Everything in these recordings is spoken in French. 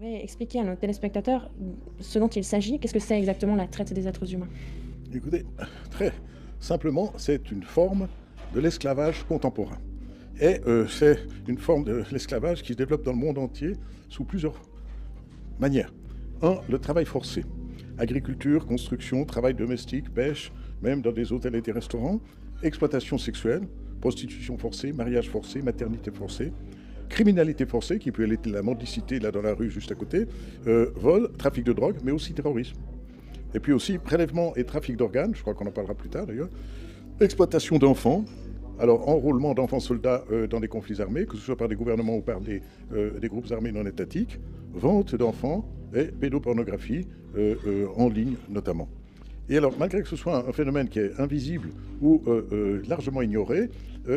pourrais expliquer à nos téléspectateurs ce dont il s'agit? Qu'est-ce que c'est exactement la traite des êtres humains? Écoutez, très simplement, c'est une forme de l'esclavage contemporain. Et c'est une forme de l'esclavage qui se développe dans le monde entier sous plusieurs manières. Un, le travail forcé. Agriculture, construction, travail domestique, pêche, même dans des hôtels et des restaurants, exploitation sexuelle, prostitution forcée, mariage forcé, maternité forcée, criminalité forcée, qui peut aller de la mendicité là dans la rue juste à côté, vol, trafic de drogue, mais aussi terrorisme. Et puis aussi prélèvement et trafic d'organes, je crois qu'on en parlera plus tard d'ailleurs, exploitation d'enfants, alors enrôlement d'enfants soldats dans des conflits armés, que ce soit par des gouvernements ou par des groupes armés non étatiques, vente d'enfants et pédopornographie en ligne notamment. Et alors, malgré que ce soit un phénomène qui est invisible ou largement ignoré,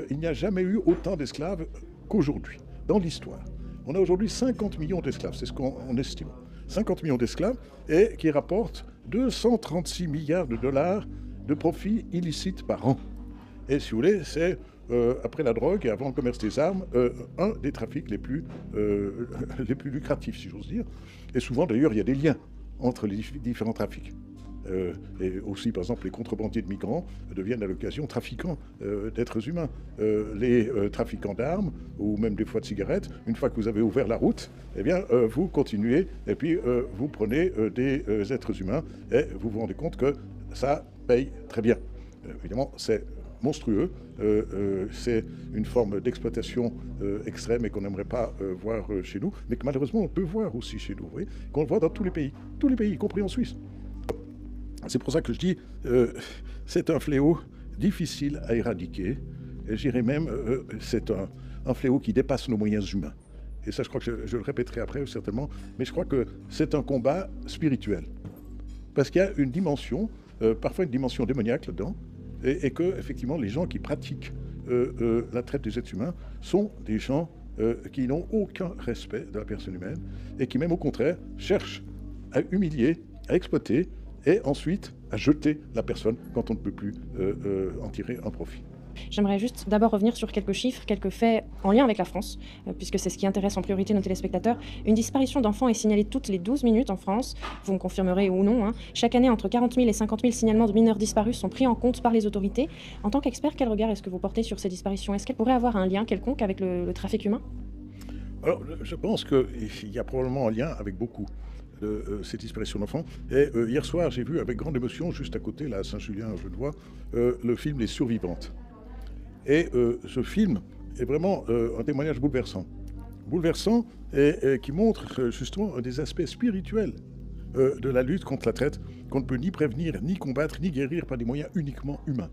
il n'y a jamais eu autant d'esclaves qu'aujourd'hui, dans l'histoire. On a aujourd'hui 50 millions d'esclaves, c'est ce qu'on estime. 50 millions d'esclaves et qui rapportent 236 milliards de dollars de profits illicites par an. Et si vous voulez, c'est, après la drogue et avant le commerce des armes, un des trafics les plus lucratifs, si j'ose dire. Et souvent, d'ailleurs, il y a des liens entre les différents trafics. Et aussi, par exemple, les contrebandiers de migrants deviennent à l'occasion trafiquants d'êtres humains. Les trafiquants d'armes, ou même des fois de cigarettes, une fois que vous avez ouvert la route, eh bien, vous continuez et puis vous prenez des êtres humains et vous vous rendez compte que ça paye très bien. Évidemment, c'est monstrueux, c'est une forme d'exploitation extrême et qu'on n'aimerait pas voir chez nous, mais que malheureusement on peut voir aussi chez nous, vous voyez, qu'on le voit dans tous les pays, y compris en Suisse. C'est pour ça que je dis, c'est un fléau difficile à éradiquer. Et je dirais même, c'est un fléau qui dépasse nos moyens humains. Et ça, je crois que je le répéterai après, certainement. Mais je crois que c'est un combat spirituel. Parce qu'il y a une dimension, parfois une dimension démoniaque là-dedans. Et que, effectivement, les gens qui pratiquent la traite des êtres humains sont des gens qui n'ont aucun respect de la personne humaine. Et qui, même au contraire, cherchent à humilier, à exploiter, et ensuite à jeter la personne quand on ne peut plus en tirer un profit. J'aimerais juste d'abord revenir sur quelques chiffres, quelques faits en lien avec la France, puisque c'est ce qui intéresse en priorité nos téléspectateurs. Une disparition d'enfants est signalée toutes les 12 minutes en France, vous me confirmerez ou non, hein. Chaque année, entre 40 000 et 50 000 signalements de mineurs disparus sont pris en compte par les autorités. En tant qu'expert, quel regard est-ce que vous portez sur ces disparitions? Est-ce qu'elles pourraient avoir un lien quelconque avec le trafic humain? Alors, je pense qu'il y a probablement un lien avec beaucoup de ces disparitions d'enfants. Et hier soir, j'ai vu avec grande émotion, juste à côté, là, à Saint-Julien-Genevois, le film Les Survivantes. Et ce film est vraiment un témoignage bouleversant. Bouleversant et qui montre justement des aspects spirituels de la lutte contre la traite qu'on ne peut ni prévenir, ni combattre, ni guérir par des moyens uniquement humains.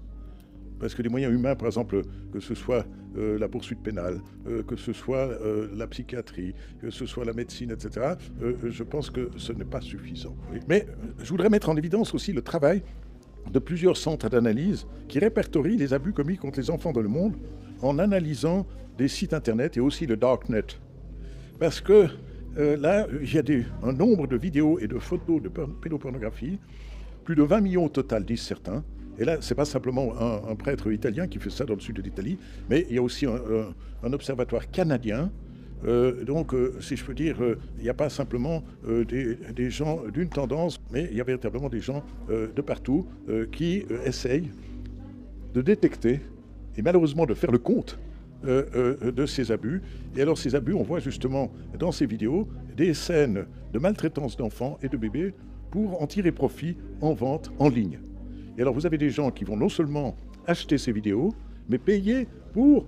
Parce que les moyens humains, par exemple, que ce soit la poursuite pénale, que ce soit la psychiatrie, que ce soit la médecine, etc., je pense que ce n'est pas suffisant. Oui. Mais je voudrais mettre en évidence aussi le travail de plusieurs centres d'analyse qui répertorient les abus commis contre les enfants dans le monde en analysant des sites internet et aussi le darknet. Parce que là, il y a un nombre de vidéos et de photos de pédopornographie, plus de 20 millions au total, disent certains. Et là, ce n'est pas simplement un prêtre italien qui fait ça dans le sud de l'Italie, mais il y a aussi un observatoire canadien. Donc, si je peux dire, il n'y a pas simplement des gens d'une tendance, mais il y a véritablement des gens de partout qui essayent de détecter et malheureusement de faire le compte de ces abus. Et alors ces abus, on voit justement dans ces vidéos des scènes de maltraitance d'enfants et de bébés pour en tirer profit en vente en ligne. Et alors vous avez des gens qui vont non seulement acheter ces vidéos, mais payer pour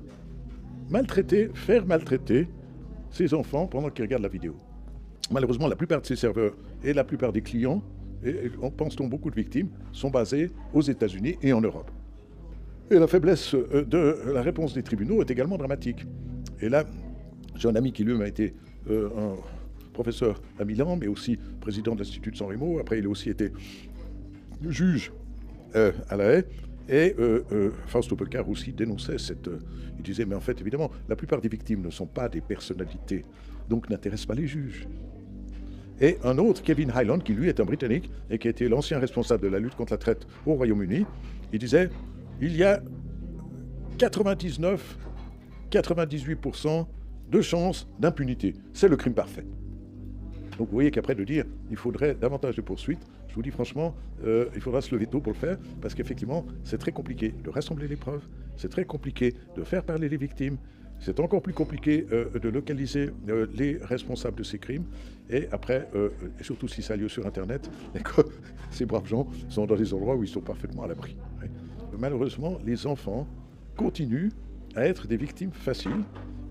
maltraiter, faire maltraiter ces enfants pendant qu'ils regardent la vidéo. Malheureusement, la plupart de ces serveurs et la plupart des clients, et on pense donc beaucoup de victimes, sont basés aux États-Unis et en Europe. Et la faiblesse de la réponse des tribunaux est également dramatique. Et là, j'ai un ami qui lui-même a été un professeur à Milan, mais aussi président de l'Institut de San Remo. Après, il a aussi été juge à La Haye. Et Fausto Polcar aussi dénonçait il disait, mais en fait, évidemment, la plupart des victimes ne sont pas des personnalités, donc n'intéressent pas les juges. Et un autre, Kevin Hyland, qui lui est un Britannique et qui a été l'ancien responsable de la lutte contre la traite au Royaume-Uni, il disait, il y a 98% de chances d'impunité. C'est le crime parfait. Donc vous voyez qu'après de dire il faudrait davantage de poursuites, je vous dis franchement, il faudra se lever tôt pour le faire, parce qu'effectivement, c'est très compliqué de rassembler les preuves, c'est très compliqué de faire parler les victimes, c'est encore plus compliqué de localiser les responsables de ces crimes, et après, et surtout si ça a lieu sur Internet, et que ces braves gens sont dans des endroits où ils sont parfaitement à l'abri. Oui. Malheureusement, les enfants continuent à être des victimes faciles,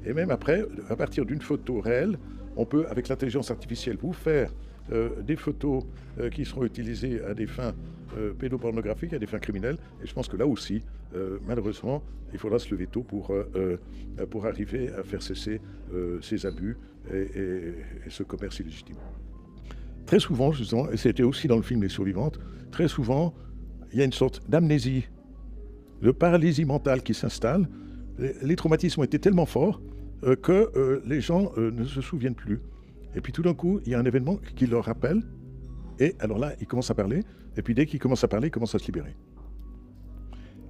et même après, à partir d'une photo réelle, on peut, avec l'intelligence artificielle, vous faire des photos qui seront utilisées à des fins pédopornographiques, à des fins criminelles. Et je pense que là aussi, malheureusement, il faudra se lever tôt pour arriver à faire cesser ces abus et ce commerce illégitime. Très souvent, justement, et c'était aussi dans le film Les Survivantes, très souvent, il y a une sorte d'amnésie, de paralysie mentale qui s'installe. Les traumatismes ont été tellement forts que les gens ne se souviennent plus. Et puis tout d'un coup, il y a un événement qui leur rappelle, et alors là, ils commencent à parler, et puis dès qu'ils commencent à parler, ils commencent à se libérer.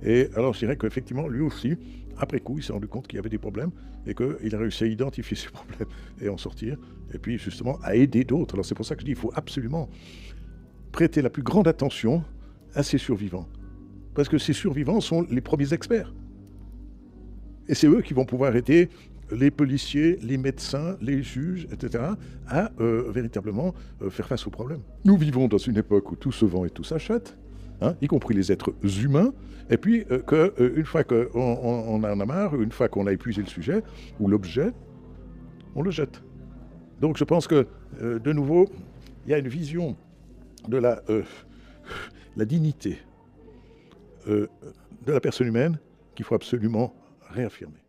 Et alors je dirais qu'effectivement, lui aussi, après coup, il s'est rendu compte qu'il y avait des problèmes, et qu'il a réussi à identifier ces problèmes, et en sortir, et puis justement à aider d'autres. Alors c'est pour ça que je dis, il faut absolument prêter la plus grande attention à ces survivants. Parce que ces survivants sont les premiers experts. Et c'est eux qui vont pouvoir aider les policiers, les médecins, les juges, etc., à véritablement faire face aux problèmes. Nous vivons dans une époque où tout se vend et tout s'achète, hein, y compris les êtres humains, et puis une fois qu'on en a marre, une fois qu'on a épuisé le sujet ou l'objet, on le jette. Donc je pense que, de nouveau, il y a une vision de la dignité de la personne humaine qu'il faut absolument réaffirmer.